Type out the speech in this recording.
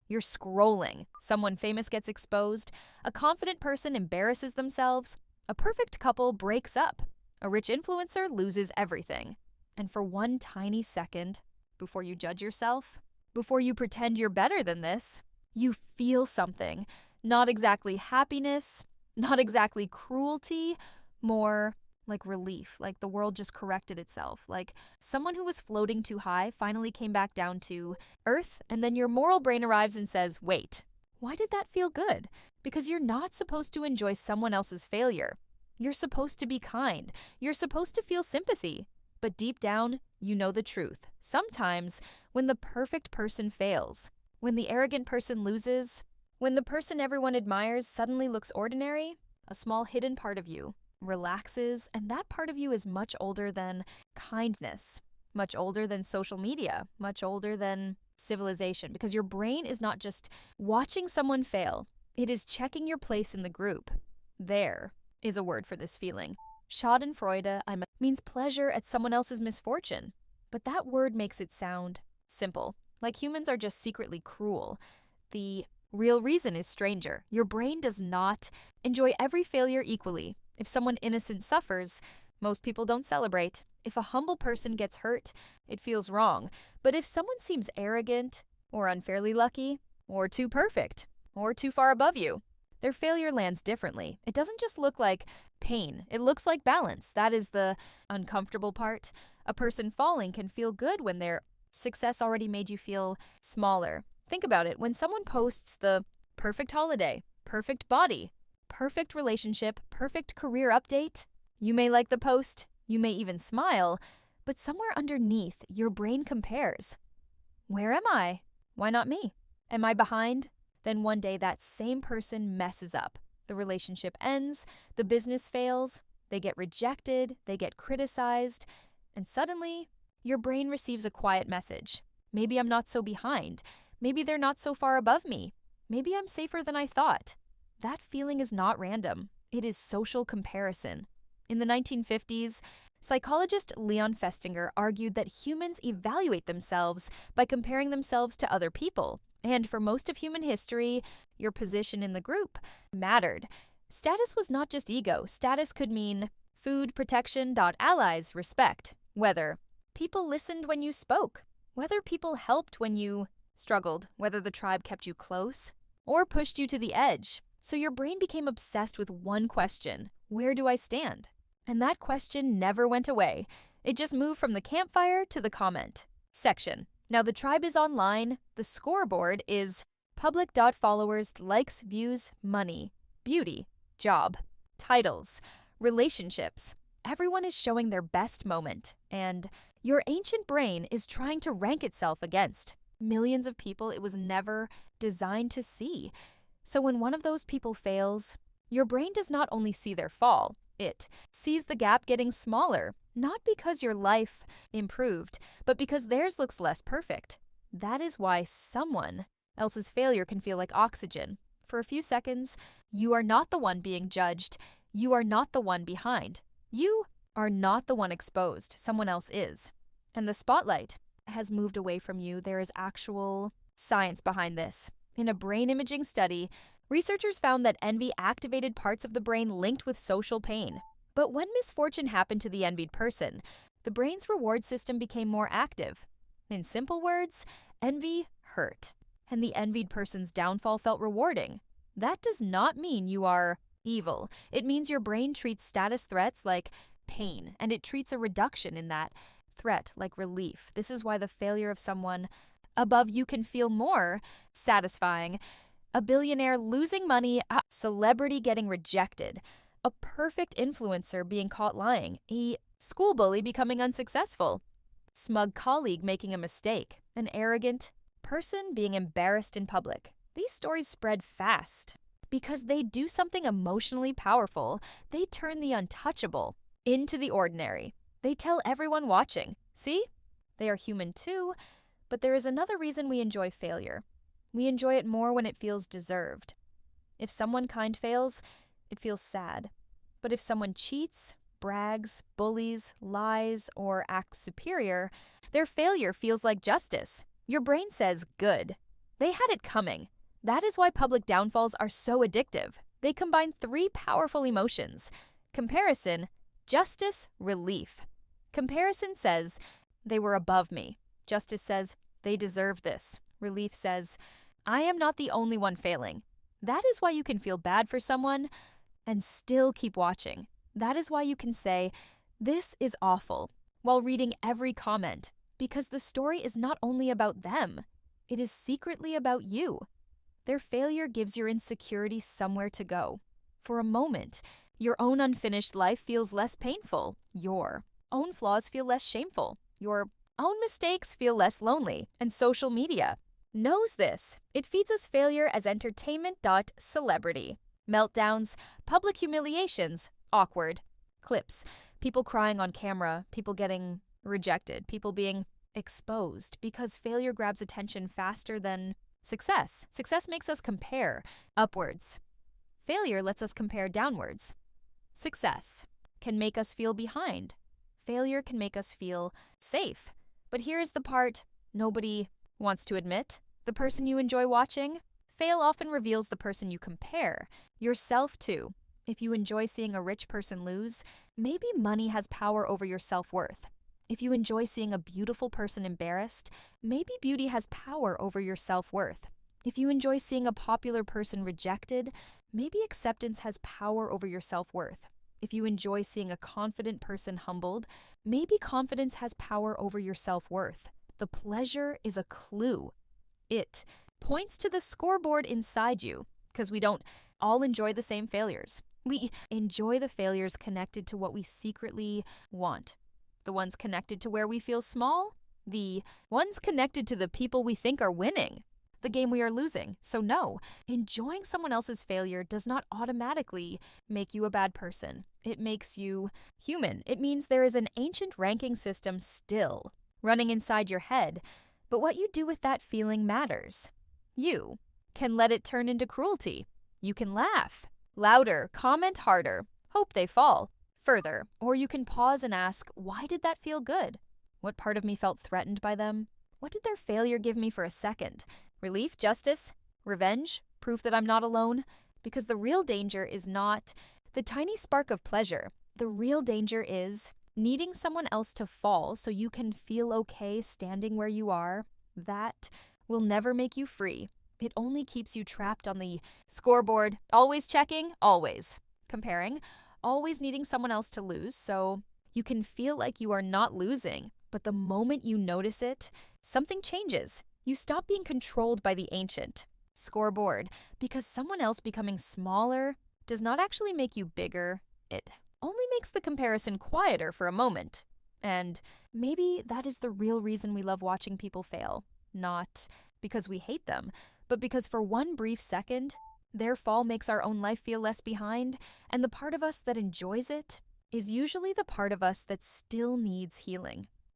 You're scrolling. Someone famous gets exposed. A confident person embarrasses themselves. A perfect couple breaks up. A rich influencer loses everything. And for one tiny second, before you judge yourself, before you pretend you're better than this, you feel something. Not exactly happiness, not exactly cruelty, more like relief, like the world just corrected itself, like someone who was floating too high finally came back down to earth, and then your moral brain arrives and says, wait, why did that feel good? Because you're not supposed to enjoy someone else's failure. You're supposed to be kind. You're supposed to feel sympathy. But deep down, you know the truth. Sometimes, when the perfect person fails, when the arrogant person loses, when the person everyone admires suddenly looks ordinary, a small hidden part of you relaxes, and that part of you is much older than kindness, much older than social media, much older than civilization, because your brain is not just watching someone fail, it is checking your place in the group. There is a word for this feeling. Schadenfreude means pleasure at someone else's misfortune, but that word makes it sound simple, like humans are just secretly cruel. The real reason is stranger. Your brain does not enjoy every failure equally. If someone innocent suffers, most people don't celebrate. If a humble person gets hurt, it feels wrong. But if someone seems arrogant, or unfairly lucky, or too perfect, or too far above you, their failure lands differently. It doesn't just look like pain, it looks like balance. That is the uncomfortable part. A person falling can feel good when their success already made you feel smaller. Think about it. When someone posts the perfect holiday, perfect body, perfect relationship, perfect career update, you may like the post, you may even smile, but somewhere underneath, your brain compares. Where am I? Why not me? Am I behind? Then one day that same person messes up. The relationship ends, the business fails, they get rejected, they get criticized, and suddenly your brain receives a quiet message. Maybe I'm not so behind. Maybe they're not so far above me. Maybe I'm safer than I thought. That feeling is not random. It is social comparison. In the 1950s, psychologist Leon Festinger argued that humans evaluate themselves by comparing themselves to other people. And for most of human history, your position in the group mattered. Status was not just ego. Status could mean food, protection, allies, respect. Whether people listened when you spoke, whether people helped when you struggled, whether the tribe kept you close or pushed you to the edge. So your brain became obsessed with one question: where do I stand? And that question never went away. It just moved from the campfire to the comment section. Now the tribe is online, the scoreboard is public. Followers, likes, views, money, beauty, job, titles, relationships. Everyone is showing their best moment, and your ancient brain is trying to rank itself against millions of people it was never designed to see. So when one of those people fails, your brain does not only see their fall, it sees the gap getting smaller, not because your life improved, but because theirs looks less perfect. That is why someone else's failure can feel like oxygen. For a few seconds, you are not the one being judged. You are not the one behind. You are not the one exposed. Someone else is. And the spotlight has moved away from you. There is actual science behind this. In a brain imaging study, researchers found that envy activated parts of the brain linked with social pain. But when misfortune happened to the envied person, the brain's reward system became more active. In simple words, envy hurt, and the envied person's downfall felt rewarding. That does not mean you are evil. It means your brain treats status threats like pain, and it treats a reduction in that threat like relief. This is why the failure of someone above you can feel more satisfying. A billionaire losing money, a celebrity getting rejected, a perfect influencer being caught lying, a school bully becoming unsuccessful, smug colleague making a mistake, an arrogant person being embarrassed in public. These stories spread fast because they do something emotionally powerful. They turn the untouchable into the ordinary. They tell everyone watching, see, they are human too, but there is another reason we enjoy failure. We enjoy it more when it feels deserved. If someone kind fails, it feels sad. But if someone cheats, brags, bullies, lies, or acts superior, their failure feels like justice. Your brain says, good. They had it coming. That is why public downfalls are so addictive. They combine three powerful emotions: comparison, justice, relief. Comparison says, they were above me. Justice says, they deserve this. Relief says, I am not the only one failing. That is why you can feel bad for someone and still keep watching. That is why you can say, this is awful, while reading every comment, because the story is not only about them, it is secretly about you. Their failure gives your insecurities somewhere to go. For a moment, your own unfinished life feels less painful. Your own flaws feel less shameful. Your own mistakes feel less lonely. And social media knows this. It feeds us failure as entertainment. Celebrity. Meltdowns, public humiliations, awkward. Clips, people crying on camera, people getting rejected, people being exposed, because failure grabs attention faster than success. Success makes us compare upwards. Failure lets us compare downwards. Success can make us feel behind. Failure can make us feel safe. But here's the part nobody wants to admit. The person you enjoy watching, fail often reveals the person you compare yourself to. If you enjoy seeing a rich person lose, maybe money has power over your self-worth. If you enjoy seeing a beautiful person embarrassed, maybe beauty has power over your self-worth. If you enjoy seeing a popular person rejected, maybe acceptance has power over your self-worth. If you enjoy seeing a confident person humbled, maybe confidence has power over your self-worth. The pleasure is a clue. It points to the scoreboard inside you, because we don't all enjoy the same failures. We enjoy the failures connected to what we secretly want. The ones connected to where we feel small, the ones connected to the people we think are winning, the game we are losing. So no, enjoying someone else's failure does not automatically make you a bad person. It makes you human. It means there is an ancient ranking system still running inside your head, but what you do with that feeling matters. You can let it turn into cruelty. You can laugh louder, comment harder, hope they fall further, or you can pause and ask, why did that feel good? What part of me felt threatened by them? What did their failure give me for a second? Relief, justice, revenge, proof that I'm not alone? Because the real danger is not the tiny spark of pleasure. The real danger is needing someone else to fall so you can feel okay standing where you are. That will never make you free. It only keeps you trapped on the scoreboard, always checking, always comparing, always needing someone else to lose so you can feel like you are not losing. But the moment you notice it, something changes. You stop being controlled by the ancient scoreboard, because someone else becoming smaller does not actually make you bigger. It only makes the comparison quieter for a moment. And maybe that is the real reason we love watching people fail. Not because we hate them, but because for one brief second, their fall makes our own life feel less behind, and the part of us that enjoys it is usually the part of us that still needs healing.